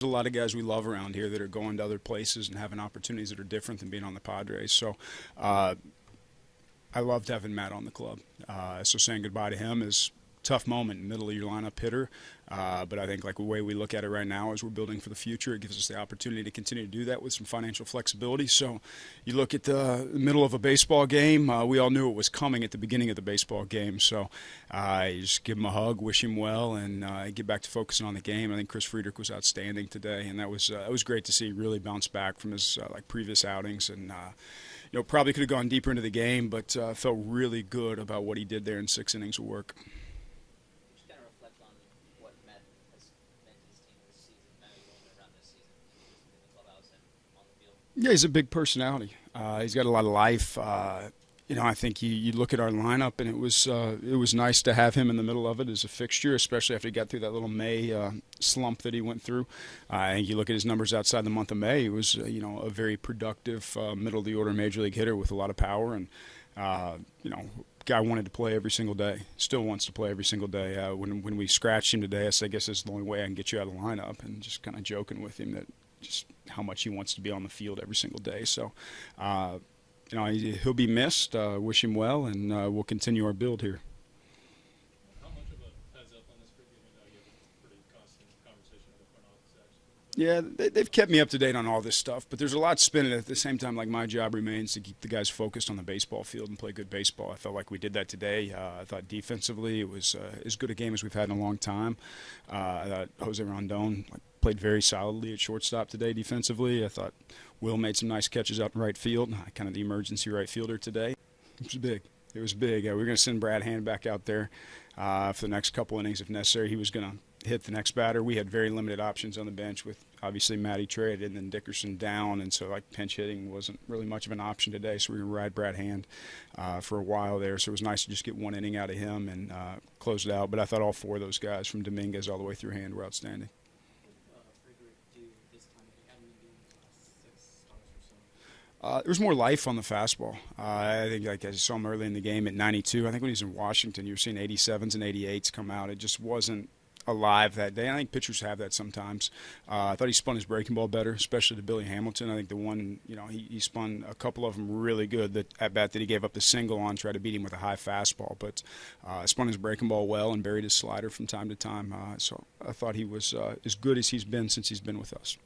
There's a lot of guys we love around here that are going to other places and having opportunities that are different than being on the Padres. So I loved having Matt on the club. So saying goodbye to him is a tough moment, middle of your lineup hitter. But I think like the way we look at it right now is we're building for the future. It gives us the opportunity to continue to do that with some financial flexibility. So you look at the middle of a baseball game, we all knew it was coming at the beginning of the baseball game. So you just give him a hug, wish him well, and get back to focusing on the game. I think Chris Friedrich was outstanding today, and that was great to see. He really bounce back from his previous outings, and probably could have gone deeper into the game, but felt really good about what he did there in 6 innings of work. Just kind of reflect on what Matt has meant to his team this season, Matt going around this season, in the clubhouse and on the field. Yeah, he's a big personality. He's got a lot of life. I think you look at our lineup, and it was nice to have him in the middle of it as a fixture, especially after he got through that little May slump that he went through. I think you look at his numbers outside the month of May, he was a very productive middle of the order major league hitter with a lot of power, and guy wanted to play every single day. Still wants to play every single day. When we scratched him today, I said, I guess that's the only way I can get you out of the lineup, and just kind of joking with him that just how much he wants to be on the field every single day. So. He'll be missed. Wish him well, and we'll continue our build here. How much of a heads up on this for you? You have a pretty constant conversation with the front office, actually. Yeah, they've kept me up to date on all this stuff, but there's a lot spinning at the same time. Like, my job remains to keep the guys focused on the baseball field and play good baseball. I felt like we did that today. I thought defensively it was as good a game as we've had in a long time. I thought Jose Rondon played very solidly at shortstop today defensively. I thought Will made some nice catches out in right field, kind of the emergency right fielder today. It was big. It was big. We're going to send Brad Hand back out there for the next couple innings if necessary. He was going to hit the next batter. We had very limited options on the bench with obviously Matty traded and then Dickerson down, and so pinch hitting wasn't really much of an option today. So we were going to ride Brad Hand for a while there. So it was nice to just get 1 inning out of him and close it out. But I thought all 4 of those guys from Dominguez all the way through Hand were outstanding. There was more life on the fastball. I think, like I saw him early in the game at 92. I think when he was in Washington, you were seeing 87s and 88s come out. It just wasn't alive that day. I think pitchers have that sometimes. I thought he spun his breaking ball better, especially to Billy Hamilton. I think the one, he spun a couple of them really good. That at bat that he gave up the single on, tried to beat him with a high fastball, but spun his breaking ball well and buried his slider from time to time. So I thought he was as good as he's been since he's been with us.